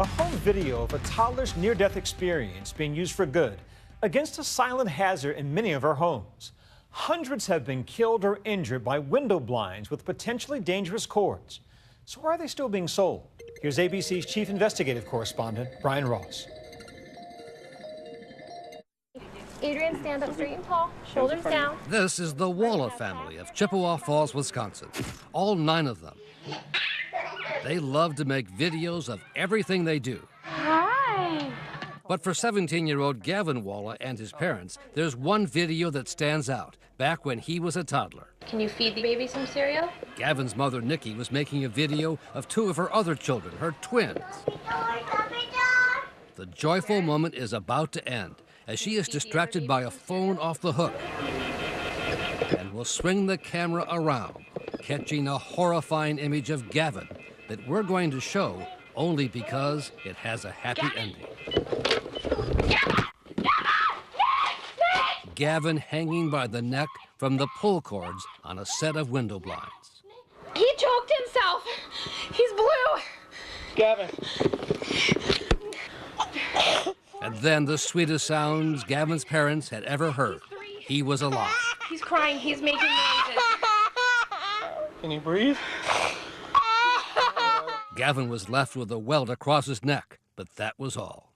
A home video of a toddler's near-death experience being used for good against a silent hazard in many of our homes. Hundreds have been killed or injured by window blinds with potentially dangerous cords. So why are they still being sold? Here's ABC's chief investigative correspondent, Brian Ross. Adrian, stand up straight and tall, shoulders down. This is the Waller family of Chippewa Falls, Wisconsin. All 9 of them. They love to make videos of everything they do. Hi. But for 17-year-old Gavin Waller and his parents, there's one video that stands out, back when he was a toddler. Can you feed the baby some cereal? Gavin's mother, Nikki, was making a video of 2 of her other children, her twins. The joyful moment is about to end, as she is distracted by a phone off the hook and will swing the camera around, catching a horrifying image of Gavin that we're going to show only because it has a happy ending. Gavin hanging by the neck from the pull cords on a set of window blinds. He choked himself. He's blue. Gavin. And then the sweetest sounds Gavin's parents had ever heard. He was alive. He's crying. He's making noises. Can you breathe? Gavin was left with a welt across his neck, but that was all.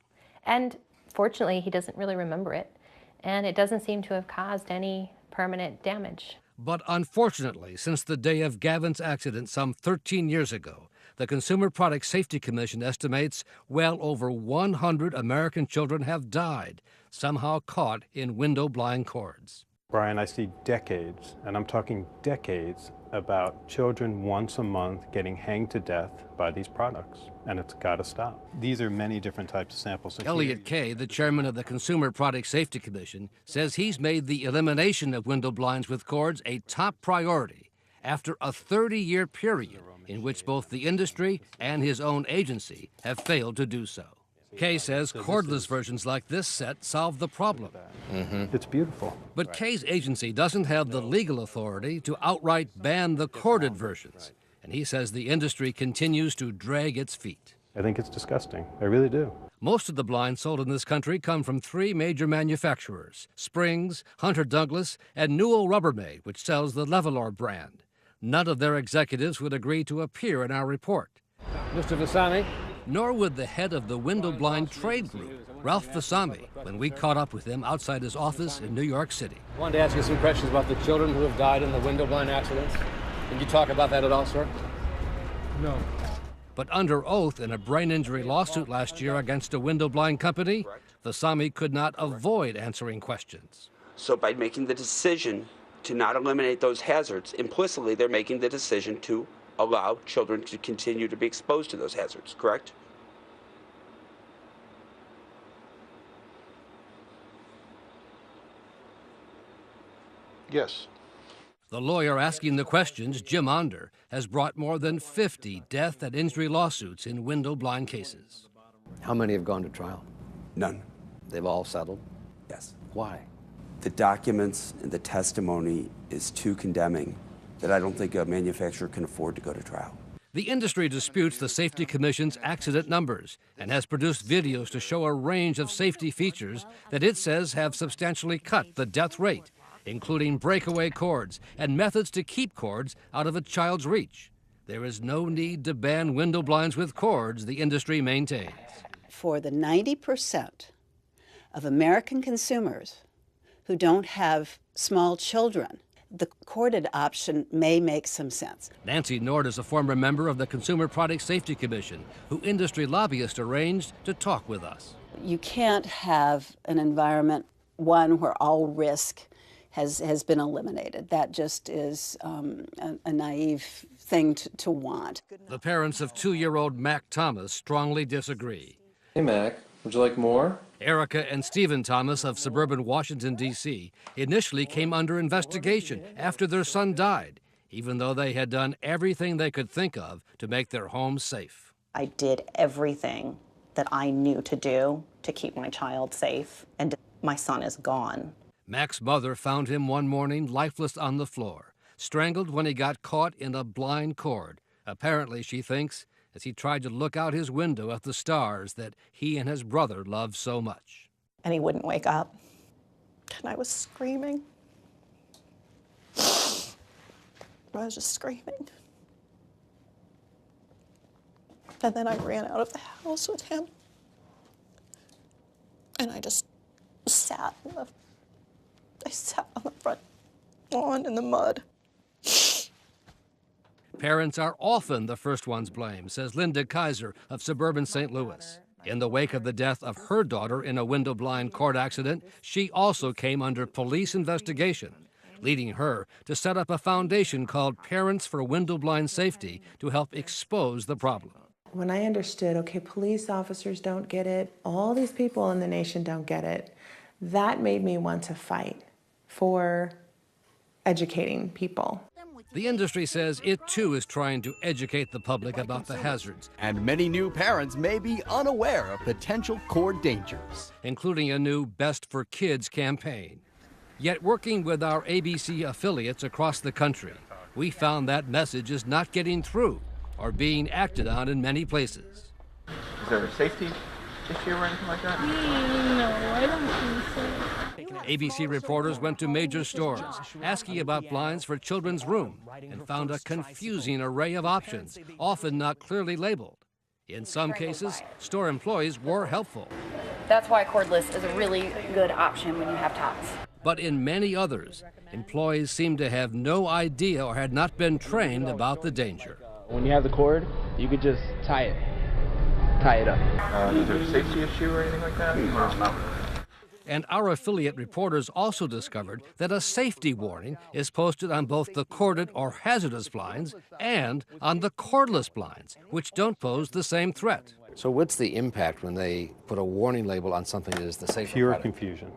And fortunately, he doesn't really remember it, and it doesn't seem to have caused any permanent damage. But unfortunately, since the day of Gavin's accident some 13 years ago, the Consumer Product Safety Commission estimates well over 100 American children have died, somehow caught in window blind cords. Brian, I see decades, and I'm talking decades, about children once a month getting hanged to death by these products, and it's got to stop. These are many different types of samples. Elliot Kay, the chairman of the Consumer Product Safety Commission, says he's made the elimination of window blinds with cords a top priority after a 30-year period in which both the industry and his own agency have failed to do so. Kay says cordless versions like this set solve the problem. It's beautiful. But Kay's agency doesn't have the legal authority to outright ban the corded versions, and he says the industry continues to drag its feet. I think it's disgusting. I really do. Most of the blinds sold in this country come from 3 major manufacturers: Springs, Hunter Douglas, and Newell Rubbermaid, which sells the Levelor brand. None of their executives would agree to appear in our report. Mr. Vasami? Nor would the head of the window blind trade group, Ralph Vasami, when we caught up with him outside his office in New York City. I wanted to ask you some questions about the children who have died in the window blind accidents. Can you talk about that at all, sir? No. But under oath in a brain injury lawsuit last year against a window blind company, Vasami could not avoid answering questions. So by making the decision to not eliminate those hazards, implicitly they're making the decision to allow children to continue to be exposed to those hazards, correct? Yes. The lawyer asking the questions, Jim Onder, has brought more than 50 death and injury lawsuits in window blind cases. How many have gone to trial? None. They've all settled? Yes. Why? The documents and the testimony is too condemning that I don't think a manufacturer can afford to go to trial. The industry disputes the Safety Commission's accident numbers and has produced videos to show a range of safety features that it says have substantially cut the death rate, including breakaway cords and methods to keep cords out of a child's reach. There is no need to ban window blinds with cords, the industry maintains. For the 90% of American consumers who don't have small children, the corded option may make some sense. Nancy Nord is a former member of the Consumer Product Safety Commission, who industry lobbyists arranged to talk with us. You can't have an environment, one where all risk has been eliminated. That just is a naive thing to want. The parents of 2-year-old Mac Thomas strongly disagree. Hey, Mac. Would you like more? Erica and Stephen Thomas of suburban Washington, D.C., initially came under investigation after their son died, even though they had done everything they could think of to make their home safe. I did everything that I knew to do to keep my child safe, and my son is gone. Mac's mother found him one morning lifeless on the floor, strangled when he got caught in a blind cord. Apparently, she thinks, as he tried to look out his window at the stars that he and his brother loved so much. And he wouldn't wake up. And I was screaming. I was just screaming. And then I ran out of the house with him. And I just sat on the front lawn in the mud. Parents are often the first ones blamed, says Linda Kaiser of suburban St. Louis. In the wake of the death of her daughter in a window-blind cord accident, she also came under police investigation, leading her to set up a foundation called Parents for Window-Blind Safety to help expose the problem. When I understood, okay, police officers don't get it, all these people in the nation don't get it, that made me want to fight for educating people. The industry says it too is trying to educate the public about the hazards. And many new parents may be unaware of potential cord dangers, including a new Best for Kids campaign. Yet working with our ABC affiliates across the country, we found that message is not getting through or being acted on in many places. Is there a safety issue or anything like that? No, I don't think so. ABC reporters went to major stores asking about blinds for children's room and found a confusing array of options, often not clearly labeled. In some cases, store employees were helpful. That's why cordless is a really good option when you have tots. But in many others, employees seemed to have no idea or had not been trained about the danger. When you have the cord, you could just tie it up. Is there a safety issue or anything like that? No. And our affiliate reporters also discovered that a safety warning is posted on both the corded or hazardous blinds and on the cordless blinds, which don't pose the same threat. So what's the impact when they put a warning label on something that is the safer Pure product? confusion.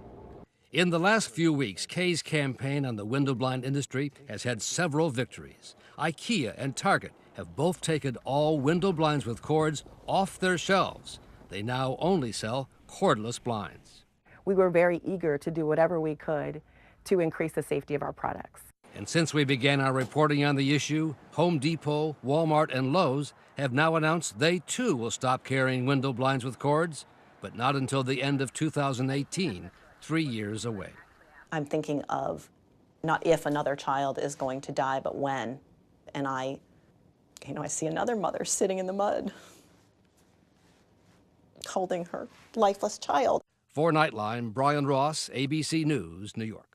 In the last few weeks, Kay's campaign on the window blind industry has had several victories. IKEA and Target have both taken all window blinds with cords off their shelves. They now only sell cordless blinds. We were very eager to do whatever we could to increase the safety of our products. And since we began our reporting on the issue, Home Depot, Walmart, and Lowe's have now announced they too will stop carrying window blinds with cords, but not until the end of 2018, 3 years away. I'm thinking of not if another child is going to die, but when. And I see another mother sitting in the mud, holding her lifeless child. For Nightline, Brian Ross, ABC News, New York.